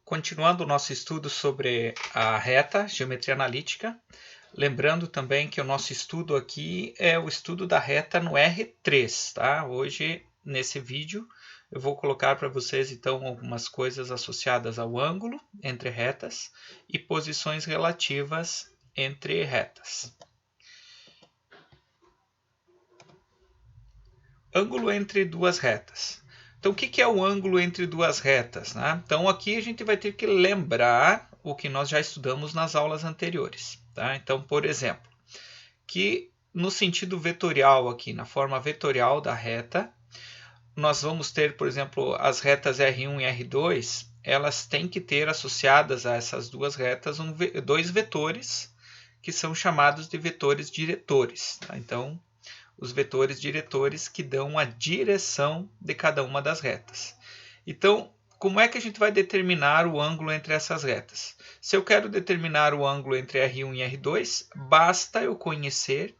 Continuando o nosso estudo sobre a reta, geometria analítica, lembrando também que o nosso estudo aqui é o estudo da reta no R3, tá? Hoje, nesse vídeo, eu vou colocar para vocês então algumas coisas associadas ao ângulo entre retas e posições relativas entre retas. Ângulo entre duas retas. Então, o que é o ângulo entre duas retas, né? Então, aqui a gente vai ter que lembrar o que nós já estudamos nas aulas anteriores, tá? Então, por exemplo, que no sentido vetorial aqui, na forma vetorial da reta, nós vamos ter, por exemplo, as retas R1 e R2, elas têm que ter associadas a essas duas retas dois vetores, que são chamados de vetores diretores, tá? Então, os vetores diretores que dão a direção de cada uma das retas. Então, como é que a gente vai determinar o ângulo entre essas retas? Se eu quero determinar o ângulo entre R1 e R2, basta eu conhecer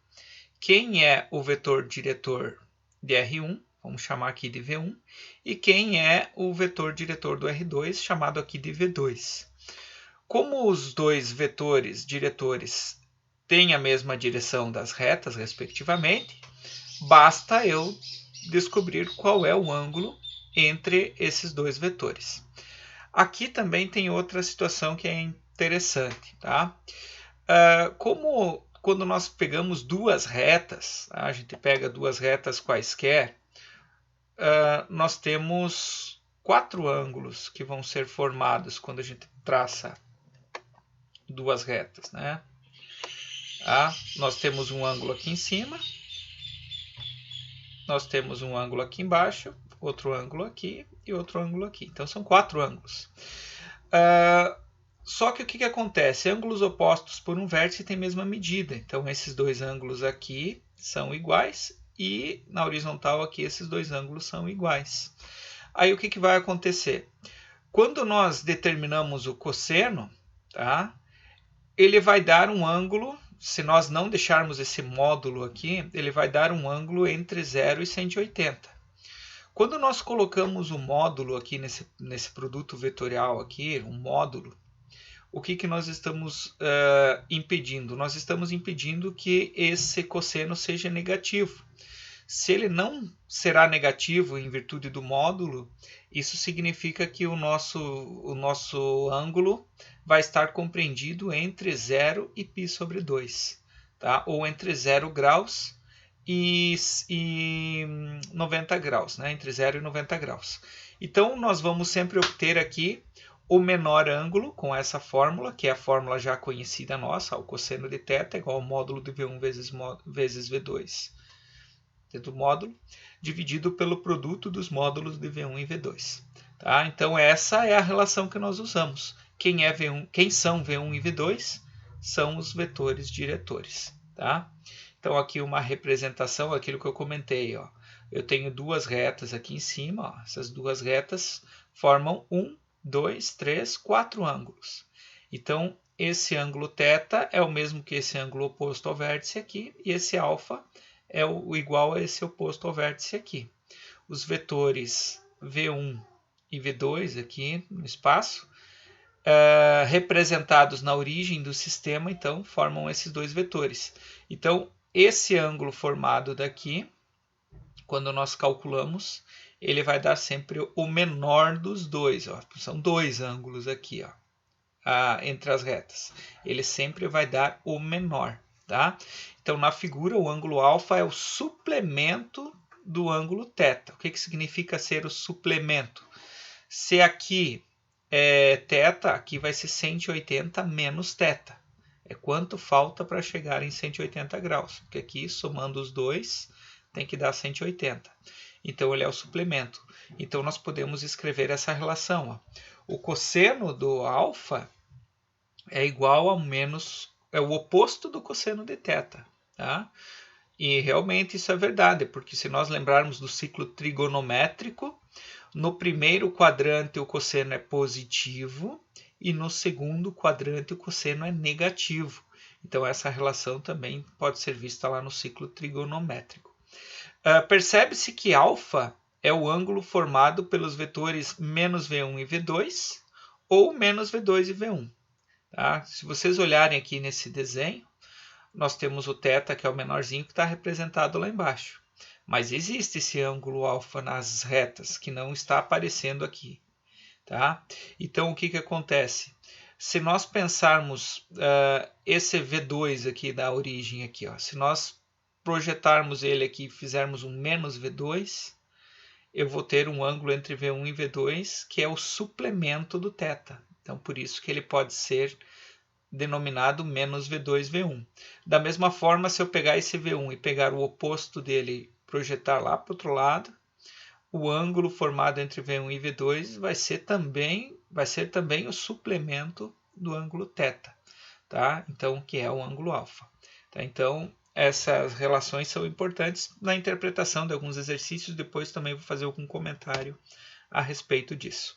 quem é o vetor diretor de R1, vamos chamar aqui de V1, e quem é o vetor diretor do R2, chamado aqui de V2. Como os dois vetores diretores têm a mesma direção das retas, respectivamente, basta eu descobrir qual é o ângulo entre esses dois vetores. Aqui também tem outra situação que é interessante, tá? Como quando nós pegamos duas retas, tá? A gente pega duas retas quaisquer, nós temos quatro ângulos que vão ser formados quando a gente traça duas retas, né? Nós temos um ângulo aqui em cima, nós temos um ângulo aqui embaixo, outro ângulo aqui e outro ângulo aqui. Então, são quatro ângulos. Só que o que acontece? Ângulos opostos por um vértice têm a mesma medida. Então, esses dois ângulos aqui são iguais e na horizontal aqui esses dois ângulos são iguais. Aí, o que vai acontecer? Quando nós determinamos o cosseno, tá? Ele vai dar um ângulo. Se nós não deixarmos esse módulo aqui, ele vai dar um ângulo entre 0 e 180. Quando nós colocamos o módulo aqui nesse produto vetorial aqui, um módulo, o que nós estamos impedindo? Nós estamos impedindo que esse cosseno seja negativo. Se ele não será negativo em virtude do módulo, isso significa que o nosso ângulo vai estar compreendido entre 0 e π sobre 2, tá? Ou entre 0 graus e 90 graus, né? Entre 0 e 90 graus. Então, nós vamos sempre obter aqui o menor ângulo com essa fórmula, que é a fórmula já conhecida nossa, o cosseno de θ igual ao módulo de V1 vezes V2 do módulo, dividido pelo produto dos módulos de V1 e V2. Tá? Então, essa é a relação que nós usamos. Quem são V1 e V2? São os vetores diretores. Tá? Então, aqui uma representação, aquilo que eu comentei. Ó. Eu tenho duas retas aqui em cima. Ó. Essas duas retas formam 1, 2, 3, 4 ângulos. Então, esse ângulo θ é o mesmo que esse ângulo oposto ao vértice aqui, e esse alfa é o igual a esse oposto ao vértice aqui. Os vetores V1 e V2 aqui no espaço, representados na origem do sistema, então, formam esses dois vetores. Então, esse ângulo formado daqui, quando nós calculamos, ele vai dar sempre o menor dos dois. Ó. São dois ângulos aqui, ó, entre as retas. Ele sempre vai dar o menor. Tá? Então, na figura, o ângulo alfa é o suplemento do ângulo θ. O que significa ser o suplemento? Se aqui é θ, aqui vai ser 180 menos θ. É quanto falta para chegar em 180 graus. Porque aqui, somando os dois, tem que dar 180. Então, ele é o suplemento. Então, nós podemos escrever essa relação. Ó. O cosseno do alfa é igual ao menos... é o oposto do cosseno de θ. Tá? E realmente isso é verdade, porque se nós lembrarmos do ciclo trigonométrico, no primeiro quadrante o cosseno é positivo e no segundo quadrante o cosseno é negativo. Então essa relação também pode ser vista lá no ciclo trigonométrico. Percebe-se que alfa é o ângulo formado pelos vetores menos V1 e V2, ou menos V2 e V1. Tá? Se vocês olharem aqui nesse desenho, nós temos o θ, que é o menorzinho, que está representado lá embaixo. Mas existe esse ângulo alfa nas retas, que não está aparecendo aqui. Tá? Então, o que acontece? Se nós pensarmos esse V2 aqui da origem, aqui, ó, se nós projetarmos ele aqui e fizermos um menos V2, eu vou ter um ângulo entre V1 e V2, que é o suplemento do θ. Então, por isso que ele pode ser denominado menos V2, V1. Da mesma forma, se eu pegar esse V1 e pegar o oposto dele, projetar lá para o outro lado, o ângulo formado entre V1 e V2 vai ser também o suplemento do ângulo θ, tá? Então, que é o ângulo alfa. Tá? Então, essas relações são importantes na interpretação de alguns exercícios. Depois também vou fazer algum comentário a respeito disso.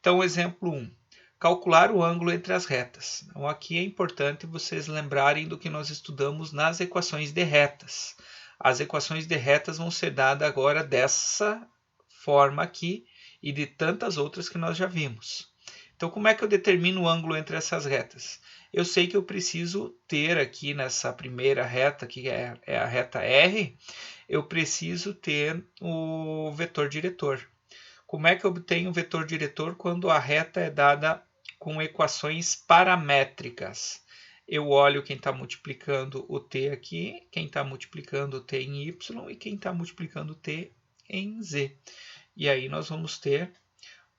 Então, exemplo 1. Calcular o ângulo entre as retas. Então, aqui é importante vocês lembrarem do que nós estudamos nas equações de retas. As equações de retas vão ser dadas agora dessa forma aqui e de tantas outras que nós já vimos. Então, como é que eu determino o ângulo entre essas retas? Eu sei que eu preciso ter aqui nessa primeira reta, que é a reta R, eu preciso ter o vetor diretor. Como é que eu obtenho o vetor diretor quando a reta é dada com equações paramétricas? Eu olho quem está multiplicando o t aqui, quem está multiplicando o t em y e quem está multiplicando o t em z. E aí nós vamos ter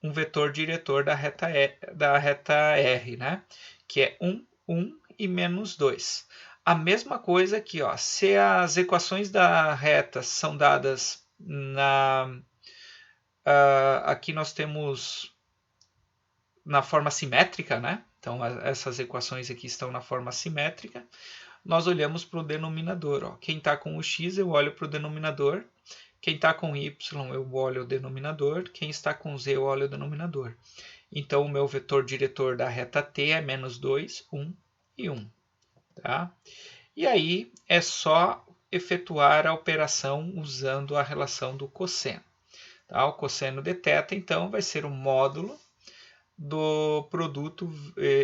um vetor diretor da reta R, né? Que é 1, 1 e menos 2. A mesma coisa aqui, ó. Se as equações da reta são dadas aqui nós temos na forma simétrica, né? Então, essas equações aqui estão na forma simétrica. Nós olhamos para o denominador. Ó. Quem está com o x, eu olho para o denominador. Quem está com y, eu olho o denominador. Quem está com z, eu olho o denominador. Então, o meu vetor diretor da reta t é menos 2, 1 e 1. Tá? E aí, é só efetuar a operação usando a relação do cosseno. Tá? O cosseno de θ, então, vai ser o módulo do produto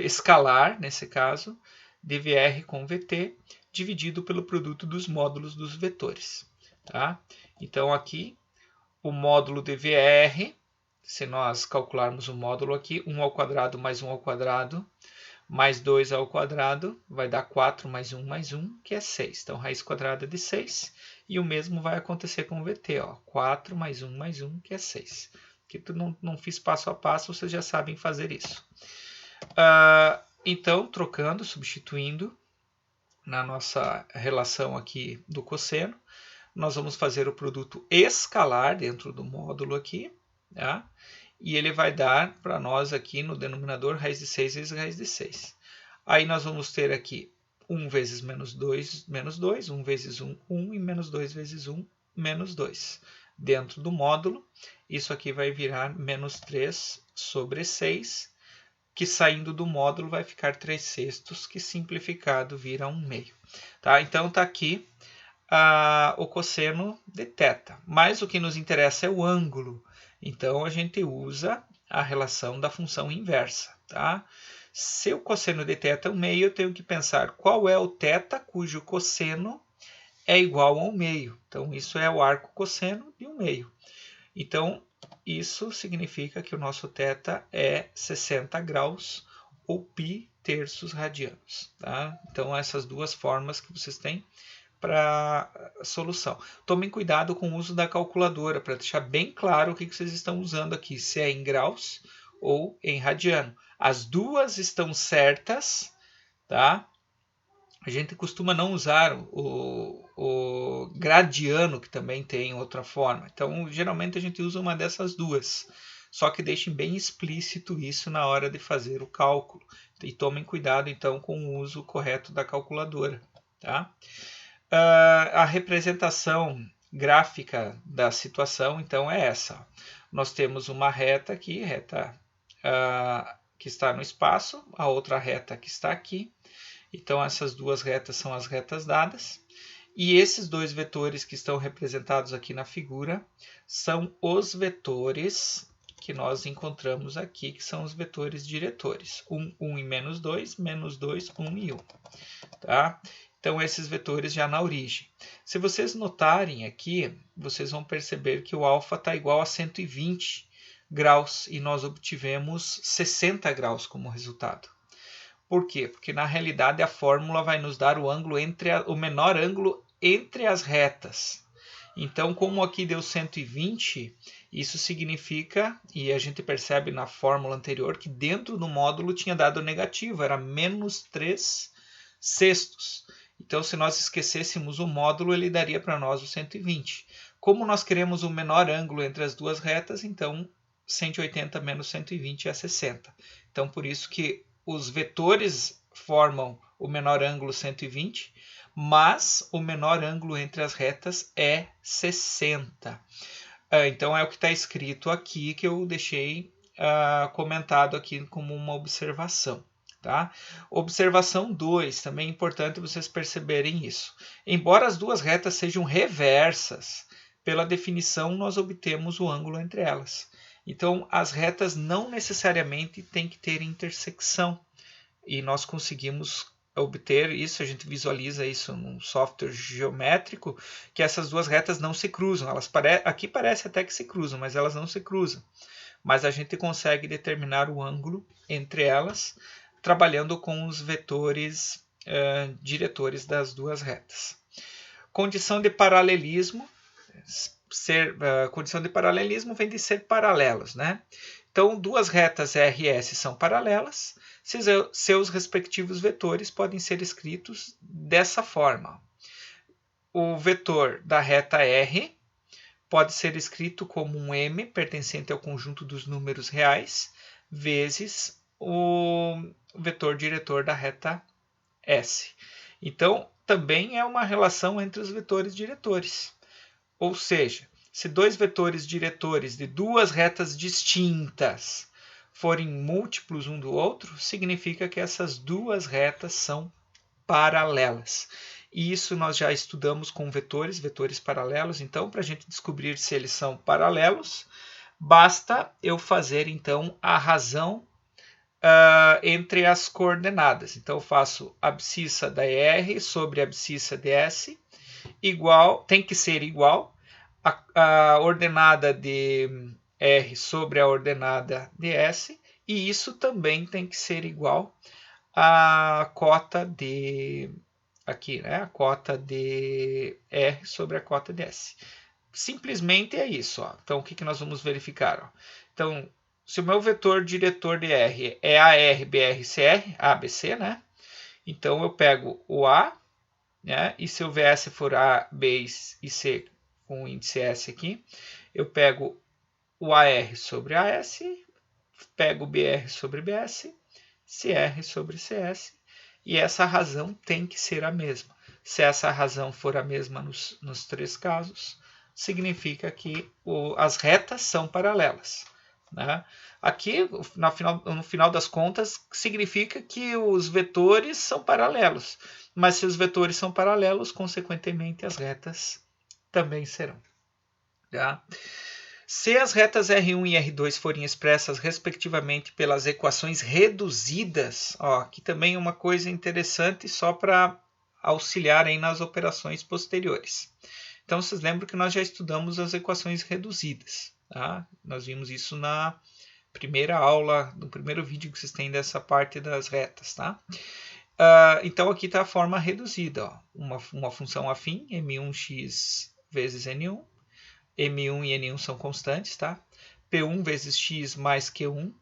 escalar, nesse caso, dvr com vt, dividido pelo produto dos módulos dos vetores. Tá? Então, aqui, o módulo dvr, se nós calcularmos o módulo aqui, 1 ao quadrado mais 1 ao quadrado, mais 2 ao quadrado, vai dar 4 mais 1, que é 6. Então, raiz quadrada de 6. E o mesmo vai acontecer com o VT. Ó. 4 mais 1, que é 6. Aqui eu não fiz passo a passo, vocês já sabem fazer isso. Então, trocando, substituindo na nossa relação aqui do cosseno, nós vamos fazer o produto escalar dentro do módulo aqui. Tá? E ele vai dar para nós aqui no denominador raiz de 6 vezes raiz de 6. Aí nós vamos ter aqui 1 vezes menos 2, 1 vezes 1, 1 e menos 2 vezes 1, menos 2. Dentro do módulo, isso aqui vai virar menos 3 sobre 6, que saindo do módulo vai ficar 3/6, que simplificado vira 1/2. Tá? Então está aqui o cosseno de θ. Mas o que nos interessa é o ângulo. Então, a gente usa a relação da função inversa. Tá? Se o cosseno de θ é 1/2, eu tenho que pensar qual é o θ cujo cosseno é igual a 1/2. Então, isso é o arco cosseno de 1/2. Então, isso significa que o nosso θ é 60 graus ou π terços radianos. Tá? Então, essas duas formas que vocês têm para a solução. Tomem cuidado com o uso da calculadora, para deixar bem claro o que vocês estão usando aqui, se é em graus ou em radiano. As duas estão certas, tá? A gente costuma não usar o gradiano, que também tem outra forma. Então, geralmente a gente usa uma dessas duas. Só que deixem bem explícito isso na hora de fazer o cálculo. E tomem cuidado, então, com o uso correto da calculadora, tá? A representação gráfica da situação, então, é essa. Nós temos uma reta aqui, reta que está no espaço, a outra reta que está aqui. Então, essas duas retas são as retas dadas. E esses dois vetores que estão representados aqui na figura são os vetores que nós encontramos aqui, que são os vetores diretores. 1, 1 e menos 2, 1 e 1. Tá? Então, esses vetores já na origem. Se vocês notarem aqui, vocês vão perceber que o alfa está igual a 120 graus e nós obtivemos 60 graus como resultado. Por quê? Porque na realidade a fórmula vai nos dar o ângulo o menor ângulo entre as retas. Então, como aqui deu 120, isso significa, e a gente percebe na fórmula anterior, que dentro do módulo tinha dado negativo, era menos 3 sextos. Então, se nós esquecêssemos o módulo, ele daria para nós o 120. Como nós queremos o menor ângulo entre as duas retas, então 180 menos 120 é 60. Então, por isso que os vetores formam o menor ângulo 120, mas o menor ângulo entre as retas é 60. Então, é o que está escrito aqui, que eu deixei comentado aqui como uma observação. Tá? Observação 2, também é importante vocês perceberem isso. Embora as duas retas sejam reversas, pela definição nós obtemos o ângulo entre elas. Então, as retas não necessariamente têm que ter intersecção. E nós conseguimos obter isso, a gente visualiza isso num software geométrico, que essas duas retas não se cruzam. Aqui parece até que se cruzam, mas elas não se cruzam. Mas a gente consegue determinar o ângulo entre elas, trabalhando com os vetores diretores das duas retas. Condição de paralelismo. Condição de paralelismo vem de ser paralelos, né? Então, duas retas R e S são paralelas, seus respectivos vetores podem ser escritos dessa forma. O vetor da reta R pode ser escrito como um M, pertencente ao conjunto dos números reais, vezes o vetor diretor da reta S. Então, também é uma relação entre os vetores diretores. Ou seja, se dois vetores diretores de duas retas distintas forem múltiplos um do outro, significa que essas duas retas são paralelas. E isso nós já estudamos com vetores paralelos. Então, para a gente descobrir se eles são paralelos, basta eu fazer então a razão entre as coordenadas. Então, eu faço abscissa da R sobre a abscissa de S tem que ser igual a ordenada de R sobre a ordenada de S, e isso também tem que ser igual à cota de aqui, né? A cota de R sobre a cota de S. Simplesmente é isso. Ó. Então, o que nós vamos verificar? Ó? Então, se o meu vetor diretor de R é AR, BR, CR, ABC, né? Então, eu pego o A, né? E se o VS for A, B e C com o índice S aqui, eu pego o AR sobre AS, pego o BR sobre BS, CR sobre CS, e essa razão tem que ser a mesma. Se essa razão for a mesma nos três casos, significa que as retas são paralelas. Né? Aqui, no final das contas, significa que os vetores são paralelos. Mas se os vetores são paralelos, consequentemente as retas também serão. Tá? Se as retas R1 e R2 forem expressas respectivamente pelas equações reduzidas, aqui também é uma coisa interessante só para auxiliar aí nas operações posteriores. Então, vocês lembram que nós já estudamos as equações reduzidas. Tá? Nós vimos isso na primeira aula, no primeiro vídeo que vocês têm dessa parte das retas. Tá? Então, aqui está a forma reduzida. Uma função afim, m1x vezes n1. M1 e N1 são constantes, tá? P1 vezes x mais Q1.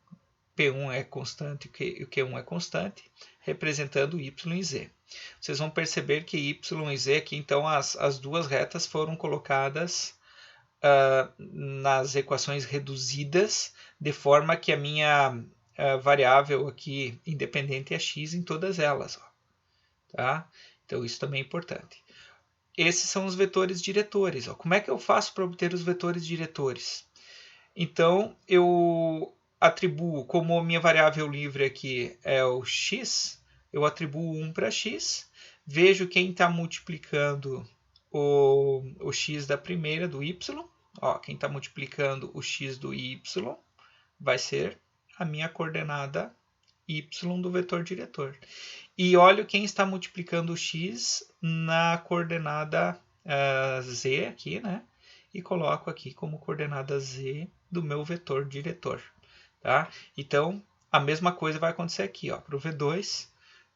P1 é constante e o Q1 é constante, representando y e z. Vocês vão perceber que y e z aqui, então, as duas retas foram colocadas nas equações reduzidas, de forma que a minha variável aqui independente é x em todas elas. Ó, tá? Então, isso também é importante. Esses são os vetores diretores. Ó. Como é que eu faço para obter os vetores diretores? Então, eu atribuo, como a minha variável livre aqui é o x, eu atribuo 1 para x, vejo quem está multiplicando o x da primeira, do y, ó, quem está multiplicando o x do y, vai ser a minha coordenada y do vetor diretor. E olha quem está multiplicando o x na coordenada z aqui, né? E coloco aqui como coordenada z do meu vetor diretor. Tá? Então, a mesma coisa vai acontecer aqui. Para o V2,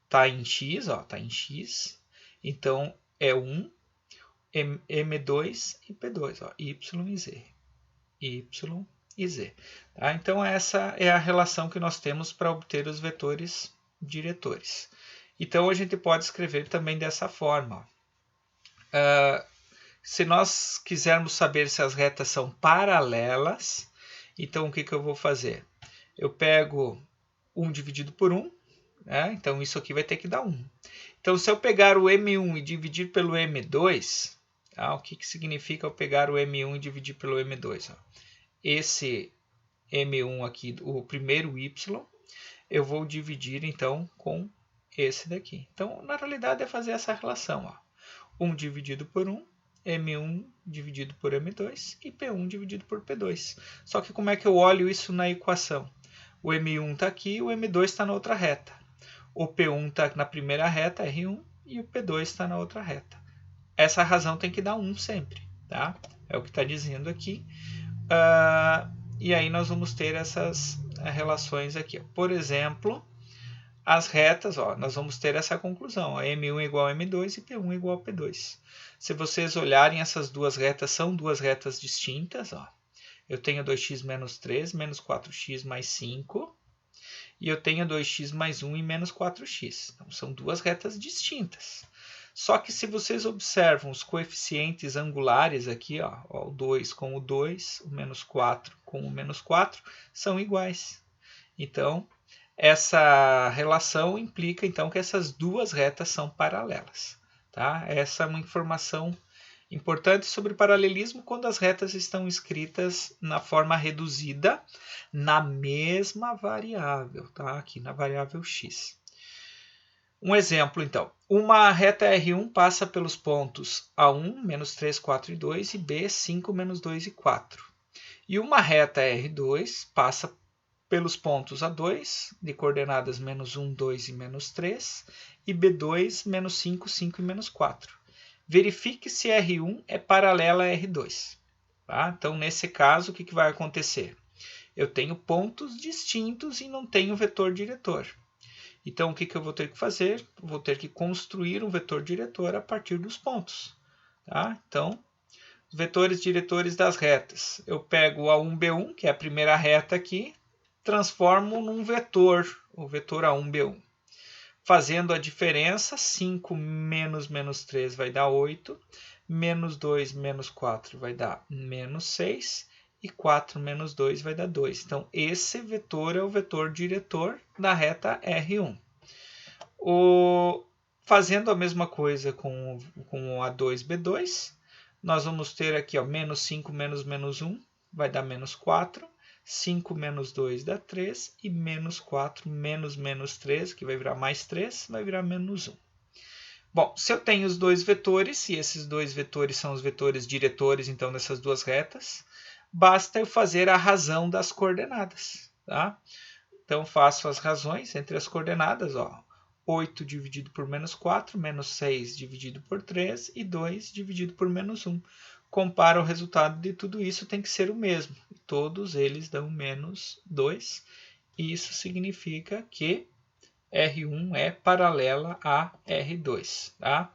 está em x, tá em x. Então, é 1, M2 e P2, y e z. Y e z. Tá? Então, essa é a relação que nós temos para obter os vetores diretores. Então, a gente pode escrever também dessa forma. Se nós quisermos saber se as retas são paralelas, então o que eu vou fazer? Eu pego 1 dividido por 1, né? Então isso aqui vai ter que dar 1. Então, se eu pegar o M1 e dividir pelo M2, o que significa eu pegar o M1 e dividir pelo M2? Esse M1 aqui, o primeiro Y, eu vou dividir então com esse daqui. Então, na realidade, é fazer essa relação. 1 dividido por 1, M1 dividido por M2 e P1 dividido por P2. Só que como é que eu olho isso na equação? O M1 está aqui, o M2 está na outra reta. O P1 está na primeira reta, R1, e o P2 está na outra reta. Essa razão tem que dar 1 sempre, tá? É o que está dizendo aqui. E aí nós vamos ter essas relações aqui. Por exemplo, as retas, nós vamos ter essa conclusão. M1 é igual a M2 e P1 é igual a P2. Se vocês olharem, essas duas retas são duas retas distintas. Eu tenho 2x menos 3, menos 4x mais 5. E eu tenho 2x mais 1 e menos 4x. Então, são duas retas distintas. Só que se vocês observam os coeficientes angulares aqui, o 2 com o 2, o menos 4 com o menos 4, são iguais. Então, essa relação implica então que essas duas retas são paralelas. Tá? Essa é uma informação importante sobre paralelismo quando as retas estão escritas na forma reduzida na mesma variável, tá? Aqui na variável x. Um exemplo, então. Uma reta R1 passa pelos pontos A1, menos 3, 4 e 2 e B, 5, menos 2 e 4. E uma reta R2 passa pelos pontos A2, de coordenadas menos 1, 2 e menos 3, e B2, menos 5, 5 e menos 4. Verifique se R1 é paralela a R2. Tá? Então, nesse caso, o que vai acontecer? Eu tenho pontos distintos e não tenho vetor diretor. Então, o que eu vou ter que fazer? Vou ter que construir um vetor diretor a partir dos pontos. Tá? Então, os vetores diretores das retas. Eu pego o A1, B1, que é a primeira reta aqui, transformo num vetor, o vetor A1, B1. Fazendo a diferença, 5 menos menos 3 vai dar 8, menos 2 menos 4 vai dar menos 6, e 4 menos 2 vai dar 2. Então, esse vetor é o vetor diretor da reta R1. Fazendo a mesma coisa com o A2, B2, nós vamos ter aqui menos 5 menos menos 1 vai dar menos 4, 5 menos 2 dá 3 e menos 4 menos menos 3, que vai virar mais 3, vai virar menos 1. Bom, se eu tenho os dois vetores, e esses dois vetores são os vetores diretores, então, dessas duas retas, basta eu fazer a razão das coordenadas. Tá? Então, faço as razões entre as coordenadas. 8 dividido por menos 4, menos 6 dividido por 3 e 2 dividido por menos 1. Compara o resultado de tudo isso, tem que ser o mesmo. Todos eles dão menos 2. E isso significa que R1 é paralela a R2. Tá?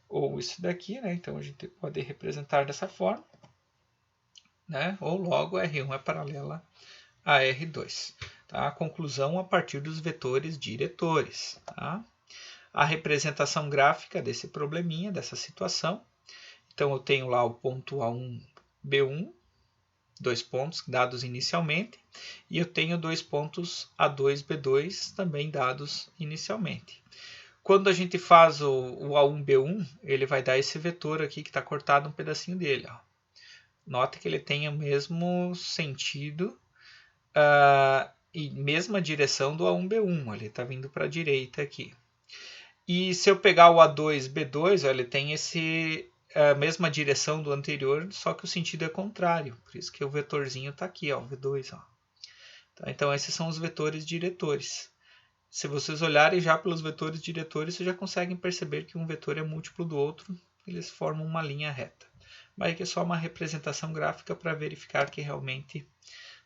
Ou isso daqui, né? Então a gente pode representar dessa forma. Né? Ou logo R1 é paralela a R2. Tá? A conclusão a partir dos vetores diretores. Tá? A representação gráfica desse probleminha, dessa situação. Então, eu tenho lá o ponto A1, B1, 2 pontos dados inicialmente, e eu tenho 2 pontos A2, B2 também dados inicialmente. Quando a gente faz o A1, B1, ele vai dar esse vetor aqui que está cortado um pedacinho dele. Note que ele tem o mesmo sentido e mesma direção do A1, B1, ele está vindo para a direita aqui. E se eu pegar o A2, B2, ele tem a mesma direção do anterior, só que o sentido é contrário. Por isso que o vetorzinho está aqui, o V2. Tá? Então, esses são os vetores diretores. Se vocês olharem já pelos vetores diretores, vocês já conseguem perceber que um vetor é múltiplo do outro, eles formam uma linha reta. Mas aqui é só uma representação gráfica para verificar que realmente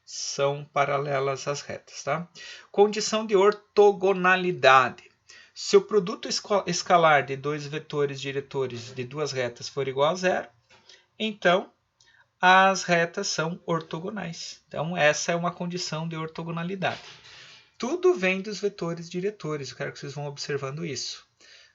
são paralelas às retas. Tá? Condição de ortogonalidade. Se o produto escalar de dois vetores diretores de duas retas for igual a zero, então as retas são ortogonais. Então essa é uma condição de ortogonalidade. Tudo vem dos vetores diretores, eu quero que vocês vão observando isso.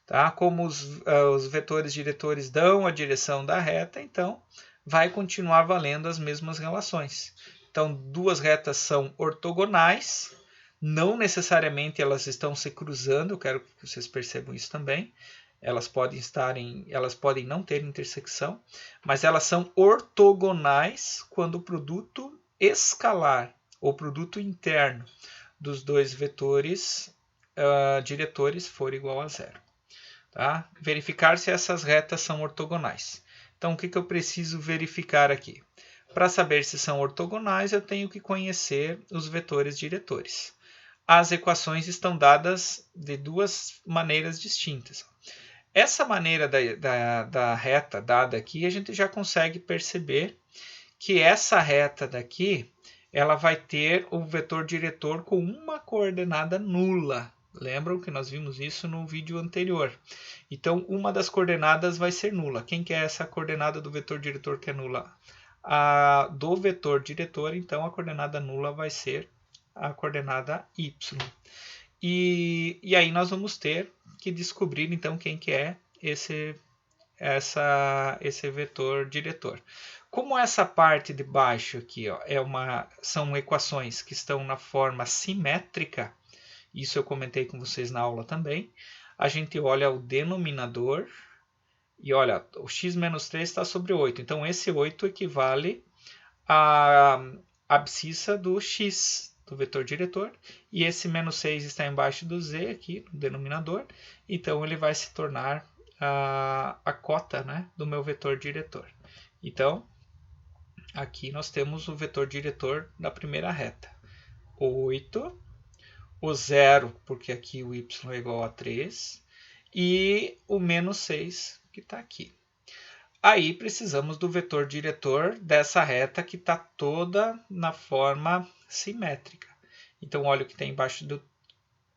Tá? Como os vetores diretores dão a direção da reta, então vai continuar valendo as mesmas relações. Então, duas retas são ortogonais, não necessariamente elas estão se cruzando, eu quero que vocês percebam isso também. Elas podem não ter intersecção, mas elas são ortogonais quando o produto escalar, ou produto interno, dos dois vetores diretores for igual a zero. Tá? Verificar se essas retas são ortogonais. Então, o que eu preciso verificar aqui? Para saber se são ortogonais, eu tenho que conhecer os vetores diretores. As equações estão dadas de duas maneiras distintas. Essa maneira da reta dada aqui, a gente já consegue perceber que essa reta daqui, ela vai ter o vetor diretor com uma coordenada nula. Lembram que nós vimos isso no vídeo anterior. Então, uma das coordenadas vai ser nula. Quem que é essa coordenada do vetor diretor que é nula? Do vetor diretor, então, a coordenada nula vai ser a coordenada y. E aí nós vamos ter que descobrir, então, quem que é esse vetor diretor. Como essa parte de baixo aqui ó, são equações que estão na forma simétrica, isso eu comentei com vocês na aula também, a gente olha o denominador e olha, o x menos 3 está sobre 8. Então, esse 8 equivale à abscissa do x, do vetor diretor, e esse menos 6 está embaixo do z aqui, no denominador, então ele vai se tornar a cota, né, do meu vetor diretor. Então, aqui nós temos o vetor diretor da primeira reta. 8, o 0, porque aqui o y é igual a 3, e o menos 6, que está aqui. Aí precisamos do vetor diretor dessa reta que está toda na forma simétrica. Então, olha o que tem embaixo do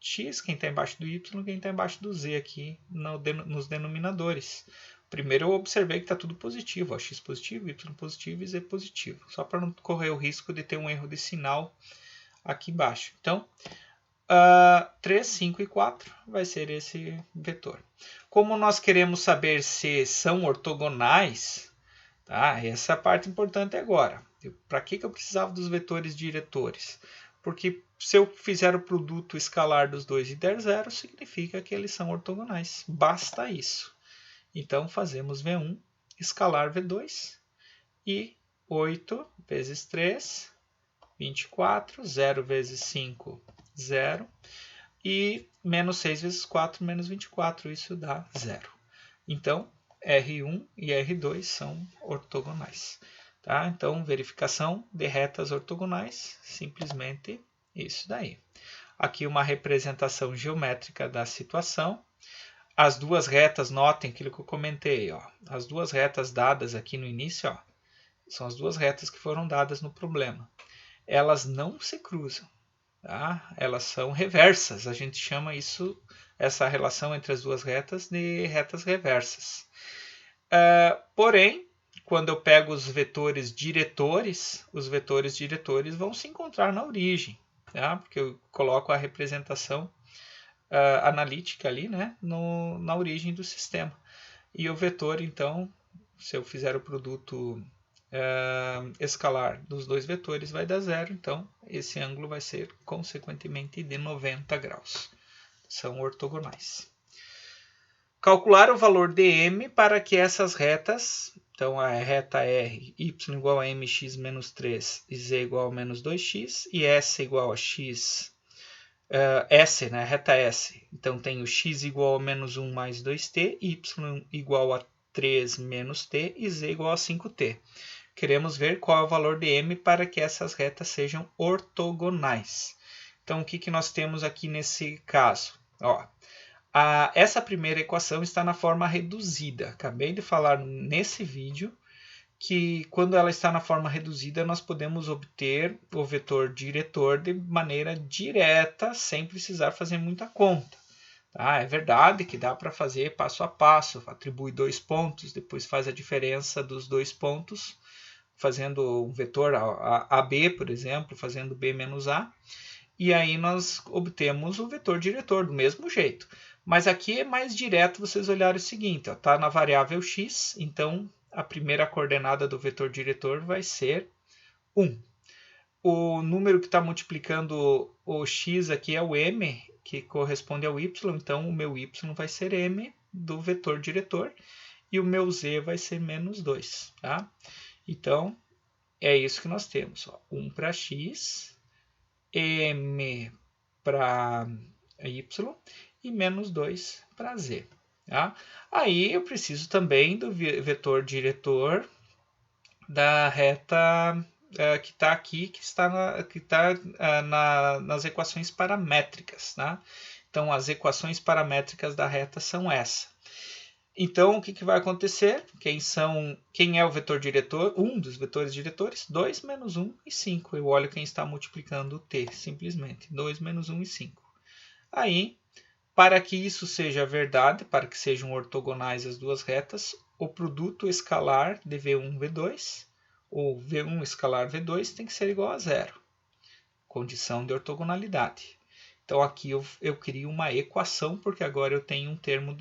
x, quem está embaixo do y, quem está embaixo do z aqui nos denominadores. Primeiro eu observei que está tudo positivo, ó, x positivo, y positivo e z positivo, só para não correr o risco de ter um erro de sinal aqui embaixo. Então, 3, 5 e 4 vai ser esse vetor. Como nós queremos saber se são ortogonais, tá? Essa é a parte importante agora. Para que eu precisava dos vetores diretores? Porque se eu fizer o produto escalar dos dois e der zero, significa que eles são ortogonais. Basta isso. Então, fazemos V1 escalar V2 e 8 vezes 3, 24, 0 vezes 5, 0, e menos 6 vezes 4, menos 24, isso dá 0. Então, R1 e R2 são ortogonais. Tá? Então, verificação de retas ortogonais, simplesmente isso daí. Aqui uma representação geométrica da situação. As duas retas, notem aquilo que eu comentei, ó. As duas retas dadas aqui no início, ó, são as duas retas que foram dadas no problema. Elas não se cruzam, tá? Elas são reversas. A gente chama essa relação entre as duas retas de retas reversas. Porém, quando eu pego os vetores diretores vão se encontrar na origem, tá? Porque eu coloco a representação analítica ali, né, na origem do sistema. E o vetor, então, se eu fizer o produto escalar dos dois vetores, vai dar zero. Então, esse ângulo vai ser, consequentemente, de 90 graus. São ortogonais. Calcular o valor de m para que essas retas, então a reta R, y igual a mx menos 3 e z igual a menos 2x, e s igual a x, S, né, reta S, então tem o x igual a menos 1 mais 2t, y igual a 3 menos t e z igual a 5t. queremos ver qual é o valor de m para que essas retas sejam ortogonais. Então, o que nós temos aqui nesse caso? Ó, essa primeira equação está na forma reduzida. Acabei de falar nesse vídeo que quando ela está na forma reduzida, nós podemos obter o vetor diretor de maneira direta, sem precisar fazer muita conta. Tá? É verdade que dá para fazer passo a passo, atribui 2 pontos, depois faz a diferença dos 2 pontos, fazendo um vetor AB, por exemplo, fazendo B menos A, e aí nós obtemos o vetor diretor do mesmo jeito. Mas aqui é mais direto vocês olharem o seguinte, está na variável x, então a primeira coordenada do vetor diretor vai ser 1. O número que está multiplicando o x aqui é o m, que corresponde ao y, então o meu y vai ser m do vetor diretor e o meu z vai ser menos 2. Tá? Então, é isso que nós temos. Ó. 1 para x, m para y e menos 2 para z. Tá? Aí eu preciso também do vetor diretor da reta que está aqui, que está nas equações paramétricas. Tá? Então, as equações paramétricas da reta são essa. Então, o que vai acontecer? Quem é o vetor diretor? Um dos vetores diretores, 2 menos 1 e 5. Eu olho quem está multiplicando o t, simplesmente. 2 menos 1 e 5. Aí, para que isso seja verdade, para que sejam ortogonais as duas retas, o produto escalar de V1 e V2, ou V1 escalar V2, tem que ser igual a 0. Condição de ortogonalidade. Então, aqui eu crio uma equação, porque agora eu tenho um termo,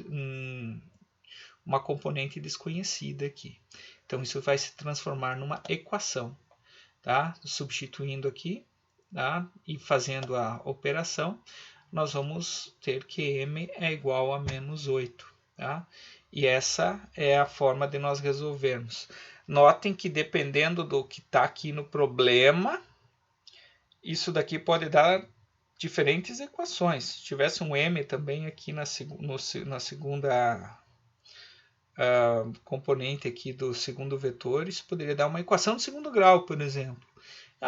uma componente desconhecida aqui. Então, isso vai se transformar numa equação. Tá? Substituindo aqui, tá? E fazendo a operação, nós vamos ter que m é igual a menos 8. Tá? E essa é a forma de nós resolvermos. Notem que dependendo do que está aqui no problema, isso daqui pode dar diferentes equações. Se tivesse um m também aqui na segunda componente aqui do segundo vetor, isso poderia dar uma equação de segundo grau, por exemplo.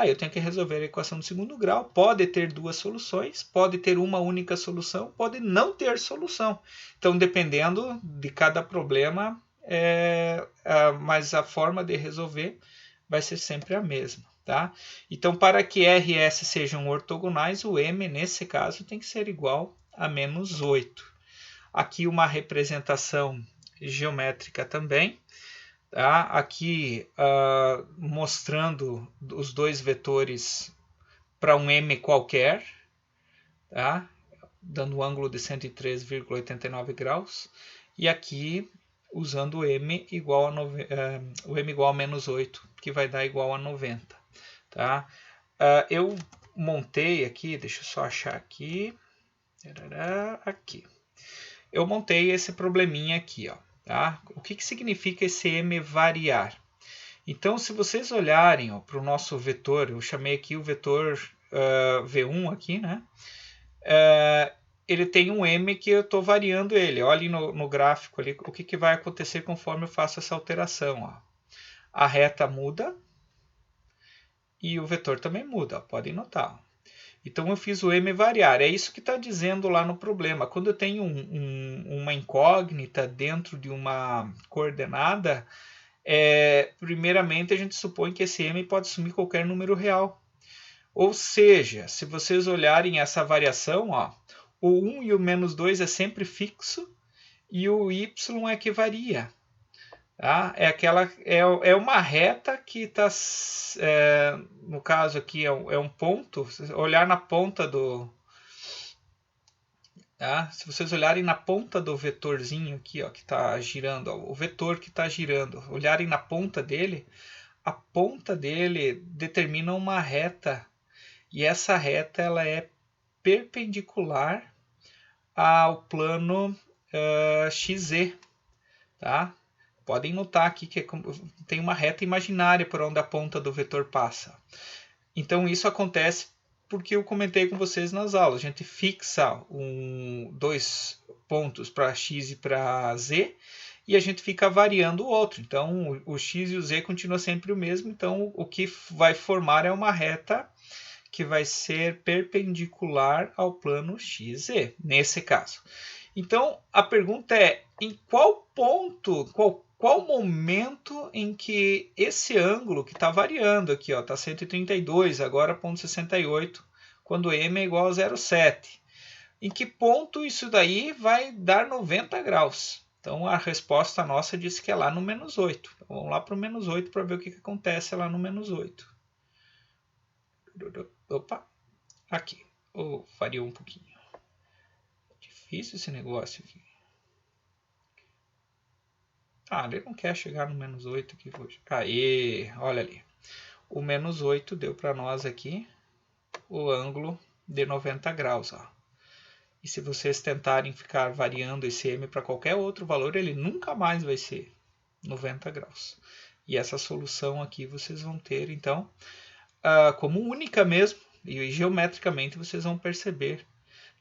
Eu tenho que resolver a equação de segundo grau. Pode ter duas soluções, pode ter uma única solução, pode não ter solução. Então, dependendo de cada problema, mas a forma de resolver vai ser sempre a mesma. Tá? Então, para que R e S sejam ortogonais, o m, nesse caso, tem que ser igual a menos 8. Aqui uma representação geométrica também. Tá? Aqui mostrando os dois vetores para um m qualquer, tá? Dando um ângulo de 103,89 graus. E aqui usando o m igual a menos 8, que vai dar igual a 90. Tá? Eu montei aqui, deixa eu só achar aqui. Aqui. Eu montei esse probleminha aqui, ó. Tá? O que significa esse m variar? Então, se vocês olharem para o nosso vetor, eu chamei aqui o vetor V1 aqui, né? Ele tem um m que eu estou variando ele. Olhem no gráfico ali o que vai acontecer conforme eu faço essa alteração. Ó. A reta muda e o vetor também muda, podem notar. Então, eu fiz o m variar. É isso que está dizendo lá no problema. Quando eu tenho uma incógnita dentro de uma coordenada, primeiramente a gente supõe que esse m pode assumir qualquer número real. Ou seja, se vocês olharem essa variação, ó, o 1 e o menos 2 é sempre fixo e o y é que varia. Tá? É uma reta que está, no caso aqui é um ponto, olhar na ponta do... Tá? Se vocês olharem na ponta do vetorzinho aqui, ó, que está girando, ó, o vetor que está girando, olharem na ponta dele, a ponta dele determina uma reta, e essa reta ela é perpendicular ao plano XZ. Tá? Podem notar aqui que tem uma reta imaginária por onde a ponta do vetor passa. Então, isso acontece porque eu comentei com vocês nas aulas. A gente fixa dois pontos para x e para z, e a gente fica variando o outro. Então, o x e o z continua sempre o mesmo, então o que vai formar é uma reta que vai ser perpendicular ao plano XZ, nesse caso. Então, a pergunta é, em qual ponto, qual momento em que esse ângulo, que está variando aqui, está 132, agora 0,68, quando m é igual a 0,7, em que ponto isso daí vai dar 90 graus? Então, a resposta nossa diz que é lá no menos 8. Então, vamos lá para o menos 8 para ver o que acontece lá no menos 8. Opa, aqui. Variou um pouquinho. Difícil esse negócio aqui. Ele não quer chegar no menos 8 aqui hoje. Aê, olha ali. O menos 8 deu para nós aqui o ângulo de 90 graus. Ó. E se vocês tentarem ficar variando esse m para qualquer outro valor, ele nunca mais vai ser 90 graus. E essa solução aqui vocês vão ter, então, como única mesmo, e geometricamente vocês vão perceber.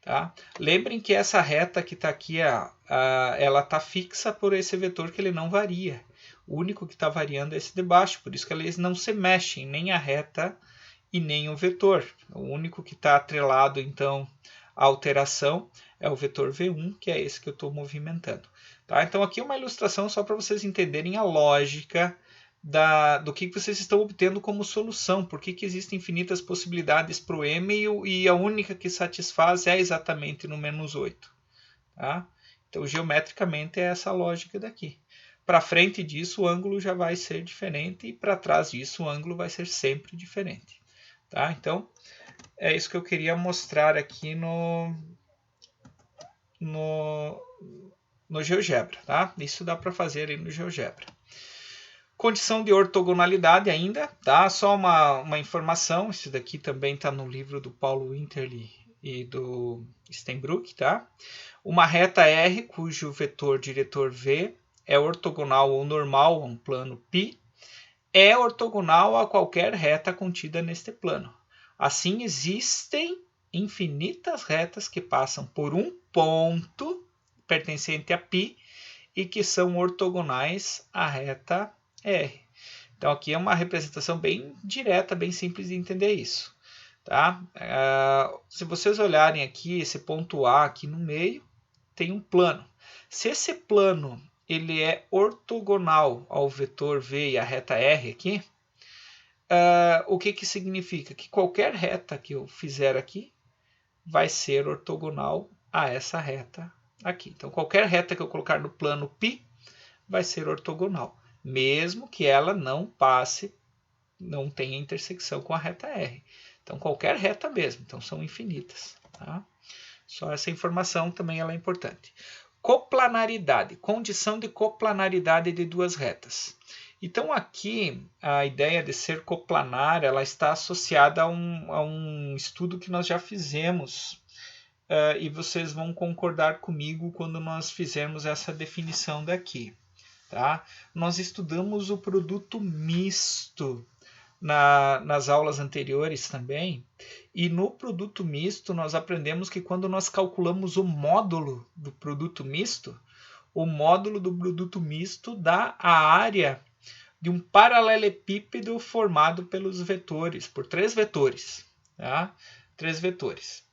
Tá? Lembrem que essa reta que está aqui, ela está fixa por esse vetor que ele não varia. O único que está variando é esse de baixo, por isso que eles não se mexem, nem a reta e nem o vetor. O único que está atrelado, então, à alteração é o vetor V1, que é esse que eu estou movimentando. Tá? Então, aqui é uma ilustração só para vocês entenderem a lógica do que vocês estão obtendo como solução, por que existem infinitas possibilidades para o m e a única que satisfaz é exatamente no menos 8. Tá? Então, geometricamente, é essa lógica daqui. Para frente disso, o ângulo já vai ser diferente e para trás disso, o ângulo vai ser sempre diferente. Tá? Então, é isso que eu queria mostrar aqui no GeoGebra. Tá? Isso dá para fazer aí no GeoGebra. Condição de ortogonalidade ainda, tá? Só uma informação, isso daqui também está no livro do Paulo Winterli e do Steinbrück, tá? Uma reta R, cujo vetor diretor V é ortogonal ou normal a um plano π, é ortogonal a qualquer reta contida neste plano. Assim, existem infinitas retas que passam por um ponto pertencente a π e que são ortogonais à reta R. Então, aqui é uma representação bem direta, bem simples de entender isso. Tá? Se vocês olharem aqui, esse ponto A aqui no meio, tem um plano. Se esse plano ele é ortogonal ao vetor V e à reta R aqui, o que significa? Que qualquer reta que eu fizer aqui vai ser ortogonal a essa reta aqui. Então, qualquer reta que eu colocar no plano π vai ser ortogonal, mesmo que ela não tenha intersecção com a reta R. Então, qualquer reta mesmo. Então, são infinitas. Tá? Só essa informação também ela é importante. Coplanaridade, condição de coplanaridade de duas retas. Então, aqui, a ideia de ser coplanar, ela está associada a um estudo que nós já fizemos, e vocês vão concordar comigo quando nós fizermos essa definição daqui. Tá? Nós estudamos o produto misto nas aulas anteriores também, e no produto misto nós aprendemos que quando nós calculamos o módulo do produto misto, o módulo do produto misto dá a área de um paralelepípedo formado pelos vetores, por 3 vetores. Tá? 3 vetores.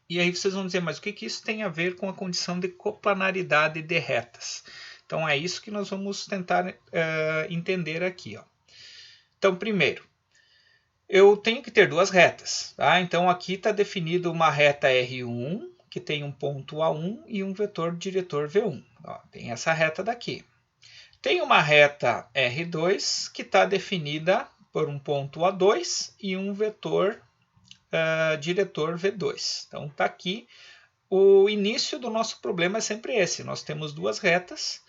E aí vocês vão dizer, mas o que isso tem a ver com a condição de coplanaridade de retas? Então, é isso que nós vamos tentar entender aqui. Ó. Então, primeiro, eu tenho que ter duas retas. Tá? Então, aqui está definido uma reta R1, que tem um ponto A1 e um vetor diretor V1. Ó, tem essa reta daqui. Tem uma reta R2, que está definida por um ponto A2 e um vetor diretor V2. Então, está aqui. O início do nosso problema é sempre esse. Nós temos duas retas.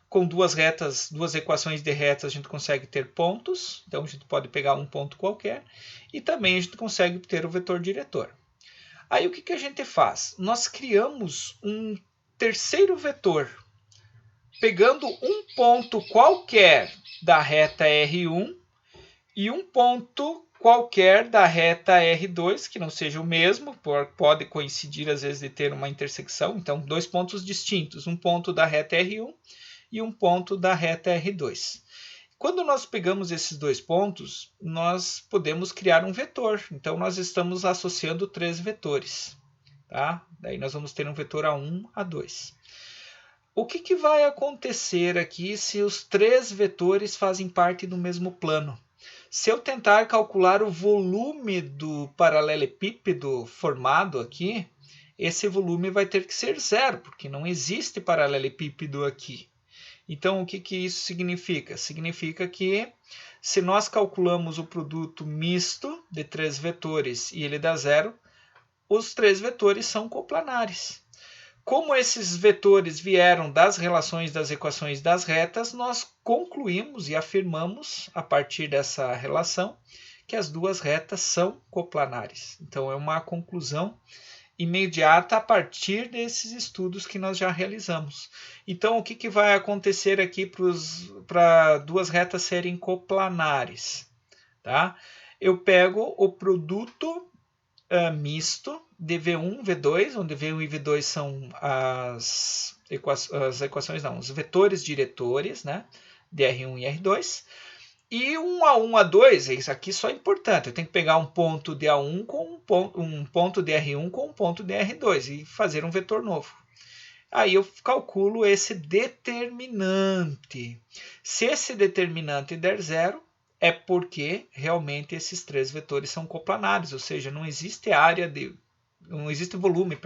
Com duas equações de retas, a gente consegue ter pontos. Então, a gente pode pegar um ponto qualquer. E também a gente consegue ter o vetor diretor. Aí, o que a gente faz? Nós criamos um terceiro vetor, pegando um ponto qualquer da reta R1 e um ponto qualquer da reta R2, que não seja o mesmo, pode coincidir às vezes de ter uma intersecção. Então, 2 pontos distintos. Um ponto da reta R1 e um ponto da reta R2. Quando nós pegamos esses dois pontos, nós podemos criar um vetor. Então, nós estamos associando 3 vetores. Tá? Daí nós vamos ter um vetor A1, A2. O que vai acontecer aqui se os 3 vetores fazem parte do mesmo plano? Se eu tentar calcular o volume do paralelepípedo formado aqui, esse volume vai ter que ser 0, porque não existe paralelepípedo aqui. Então, o que isso significa? Significa que se nós calculamos o produto misto de 3 vetores e ele dá 0, os 3 vetores são coplanares. Como esses vetores vieram das relações das equações das retas, nós concluímos e afirmamos, a partir dessa relação, que as duas retas são coplanares. Então, é uma conclusão imediata a partir desses estudos que nós já realizamos. Então, o que vai acontecer aqui para duas retas serem coplanares? Tá? Eu pego o produto misto de V1, V2, onde V1 e V2 são os vetores diretores, né, de R1 e R2, e um A1, A2, isso aqui só é importante, eu tenho que pegar um ponto de A1 com um ponto de R1 com um ponto de R2 e fazer um vetor novo. Aí eu calculo esse determinante. Se esse determinante der 0, é porque realmente esses 3 vetores são coplanares, ou seja, não existe volume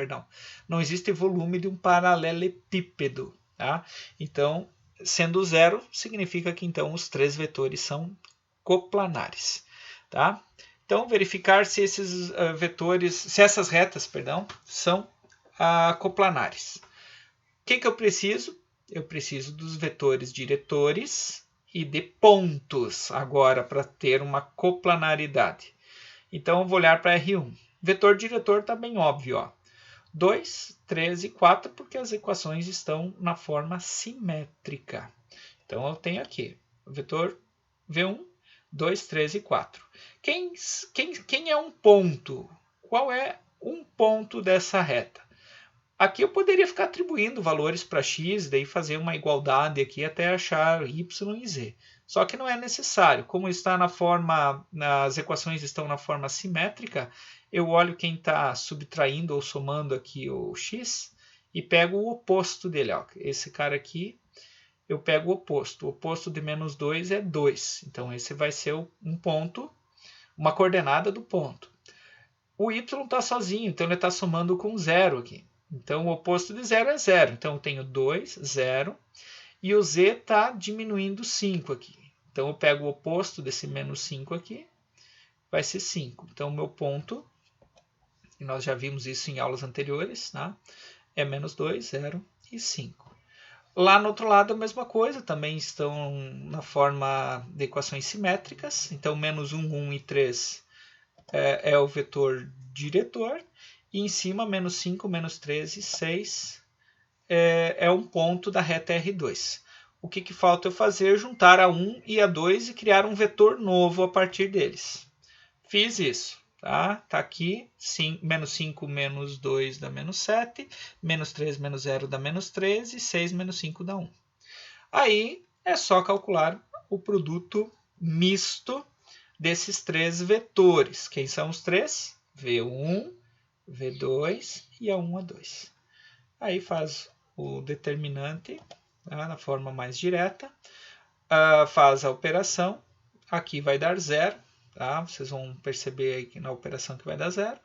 de um paralelepípedo. Tá? Então, sendo 0, significa que então os 3 vetores são coplanares. Tá? Então, verificar se esses essas retas, são coplanares. O que eu preciso? Eu preciso dos vetores diretores e de pontos agora para ter uma coplanaridade. Então, eu vou olhar para R1. Vetor diretor está bem óbvio. Ó. 2, 3 e 4, porque as equações estão na forma simétrica. Então, eu tenho aqui o vetor V1, 2, 3 e 4. Quem é um ponto? Qual é um ponto dessa reta? Aqui eu poderia ficar atribuindo valores para x, daí fazer uma igualdade aqui até achar y e z. Só que não é necessário. Como está as equações estão na forma simétrica, eu olho quem está subtraindo ou somando aqui o x e pego o oposto dele. Ó. Esse cara aqui, eu pego o oposto. O oposto de menos 2 é 2. Então, esse vai ser um ponto, uma coordenada do ponto. O y está sozinho, então ele está somando com 0 aqui. Então, o oposto de 0 é 0. Então, eu tenho 2, 0. E o z está diminuindo 5 aqui. Então, eu pego o oposto desse menos 5 aqui. Vai ser 5. Então, o meu ponto, e nós já vimos isso em aulas anteriores, tá? É menos 2, 0 e 5. Lá no outro lado, a mesma coisa. Também estão na forma de equações simétricas. Então, menos 1, 1 e 3 é o vetor diretor. E em cima, menos 5, menos 13 e 6 é um ponto da reta R2. O que falta eu fazer? Juntar a 1 e a 2 e criar um vetor novo a partir deles. Fiz isso. Tá aqui, menos 5 menos 2 dá menos 7, menos 3 menos 0 dá menos 13, 6 menos 5 dá 1. Aí é só calcular o produto misto desses 3 vetores. Quem são os 3? V1, V2 e A1, A2. Aí faz o determinante, tá, na forma mais direta, faz a operação, aqui vai dar 0, tá? Vocês vão perceber aí que na operação que vai dar 0,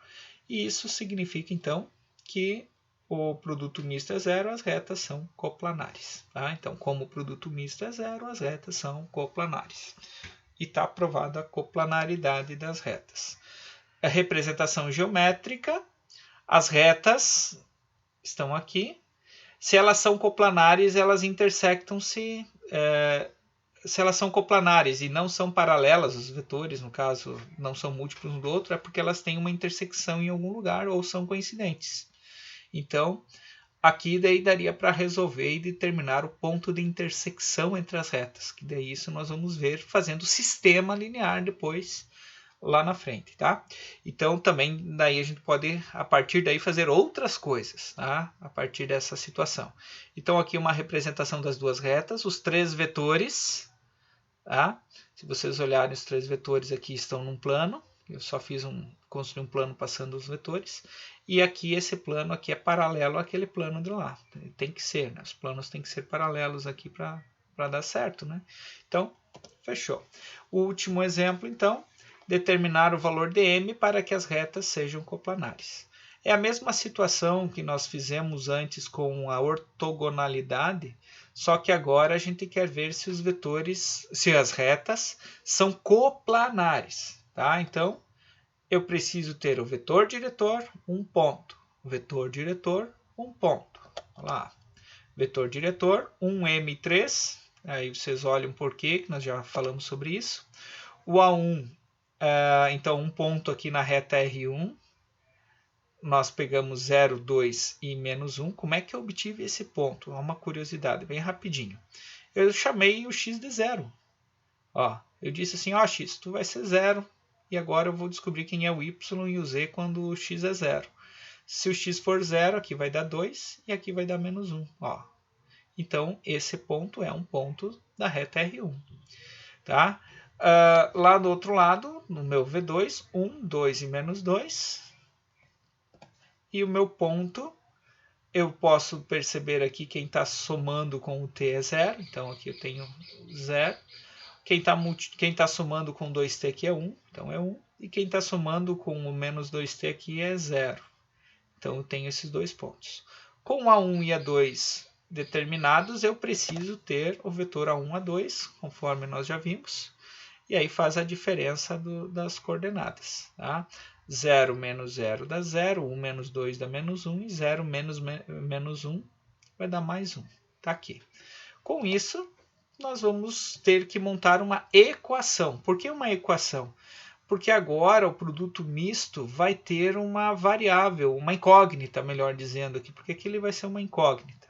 e isso significa então que o produto misto é 0, as retas são coplanares. Tá? Então, como o produto misto é 0, as retas são coplanares. E está aprovada a coplanaridade das retas. A representação geométrica, as retas estão aqui. Se elas são coplanares, elas intersectam-se. Se elas são coplanares e não são paralelas, os vetores, no caso, não são múltiplos um do outro, é porque elas têm uma intersecção em algum lugar ou são coincidentes. Então, aqui daí daria para resolver e determinar o ponto de intersecção entre as retas, que daí isso nós vamos ver fazendo sistema linear depois, lá na frente, tá? Então também daí a gente pode a partir daí fazer outras coisas, tá? A partir dessa situação. Então aqui uma representação das duas retas, os três vetores, tá? Se vocês olharem os três vetores aqui estão num plano, eu só construí um plano passando os vetores, e aqui esse plano aqui é paralelo àquele plano de lá. Tem que ser, né? Os planos têm que ser paralelos aqui para dar certo, né? Então, fechou. O último exemplo, então, determinar o valor de m para que as retas sejam coplanares. É a mesma situação que nós fizemos antes com a ortogonalidade, só que agora a gente quer ver se os vetores, se as retas são coplanares, tá? Então, eu preciso ter o vetor diretor, um ponto. O vetor diretor, um ponto. Olha lá. Vetor diretor, 1m3. Aí vocês olham por quê, que nós já falamos sobre isso. O A1, então um ponto aqui na reta R1. Nós pegamos 0, 2 e menos 1. Como é que eu obtive esse ponto? Uma curiosidade, bem rapidinho. Eu chamei o x de 0. Ó, eu disse assim, ó x, tu vai ser 0. E agora eu vou descobrir quem é o y e o z quando o x é 0. Se o x for 0, aqui vai dar 2 e aqui vai dar menos 1. Ó. Então, esse ponto é um ponto da reta R1. Tá? Lá do outro lado, no meu V2, 1, 2 e menos 2. E o meu ponto, eu posso perceber aqui quem está somando com o t é 0. Então, aqui eu tenho 0. Quem tá somando com 2t aqui é 1. Então, é 1. E quem está somando com o menos 2t aqui é 0. Então, eu tenho esses dois pontos. Com A1 e A2 determinados, eu preciso ter o vetor A1, A2, conforme nós já vimos. E aí faz a diferença das coordenadas. Tá? 0 menos 0 dá 0, 1 menos 2 dá menos 1, e 0 menos 1 vai dar mais 1. Tá aqui. Com isso, nós vamos ter que montar uma equação. Por que uma equação? Porque agora o produto misto vai ter uma variável, uma incógnita, melhor dizendo aqui, porque aqui ele vai ser uma incógnita.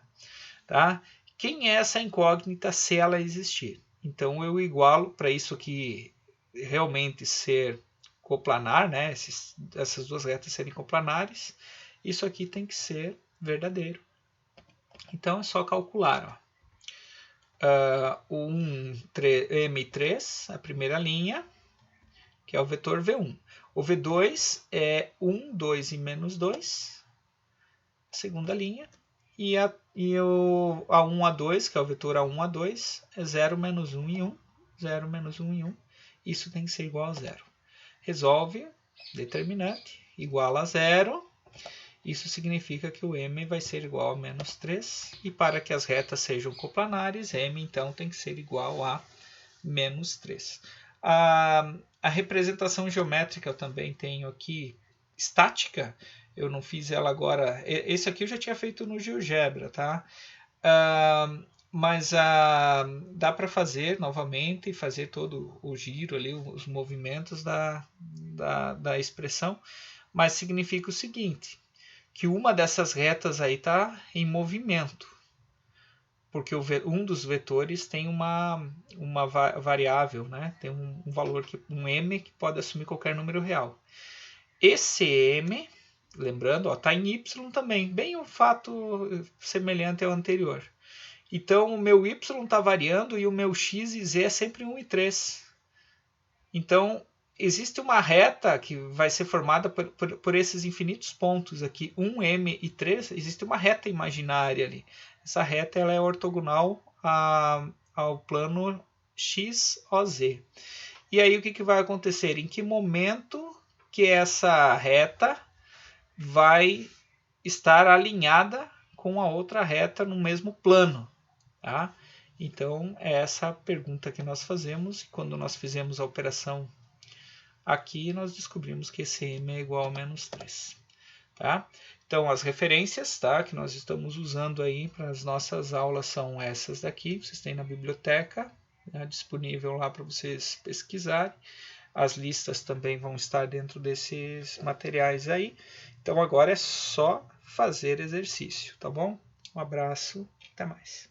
Tá? Quem é essa incógnita se ela existir? Então eu igualo para isso aqui realmente ser coplanar, né? Essas duas retas serem coplanares, isso aqui tem que ser verdadeiro. Então é só calcular. O M3, a primeira linha, que é o vetor V1. O V2 é 1, 2 e menos 2, a segunda linha. E o A1, A2, que é o vetor A1, A2, é 0, menos 1 e 1. 0, menos 1 e 1. Isso tem que ser igual a 0. Resolve, determinante, igual a 0. Isso significa que o m vai ser igual a menos 3. E para que as retas sejam coplanares, m então tem que ser igual a menos 3. A representação geométrica eu também tenho aqui estática. Eu não fiz ela agora. Esse aqui eu já tinha feito no GeoGebra, tá? Mas dá para fazer novamente e fazer todo o giro ali, os movimentos da expressão. Mas significa o seguinte, que uma dessas retas aí está em movimento. Porque um dos vetores tem uma variável, né? Tem um valor, um m, que pode assumir qualquer número real. Esse m, lembrando, está em y também, bem um fato semelhante ao anterior. Então, o meu y está variando e o meu x e z é sempre 1 e 3. Então, existe uma reta que vai ser formada por esses infinitos pontos aqui, 1, m e 3. Existe uma reta imaginária ali. Essa reta ela é ortogonal ao plano XOZ. E aí o que vai acontecer? Em que momento que essa reta vai estar alinhada com a outra reta no mesmo plano? Tá? Então, é essa a pergunta que nós fazemos. Quando nós fizemos a operação aqui, nós descobrimos que esse m é igual a menos 3. Tá? Então, as referências, tá, que nós estamos usando aí para as nossas aulas são essas daqui. Vocês têm na biblioteca, né, disponível lá para vocês pesquisarem. As listas também vão estar dentro desses materiais aí. Então, agora é só fazer exercício, tá bom? Um abraço, até mais.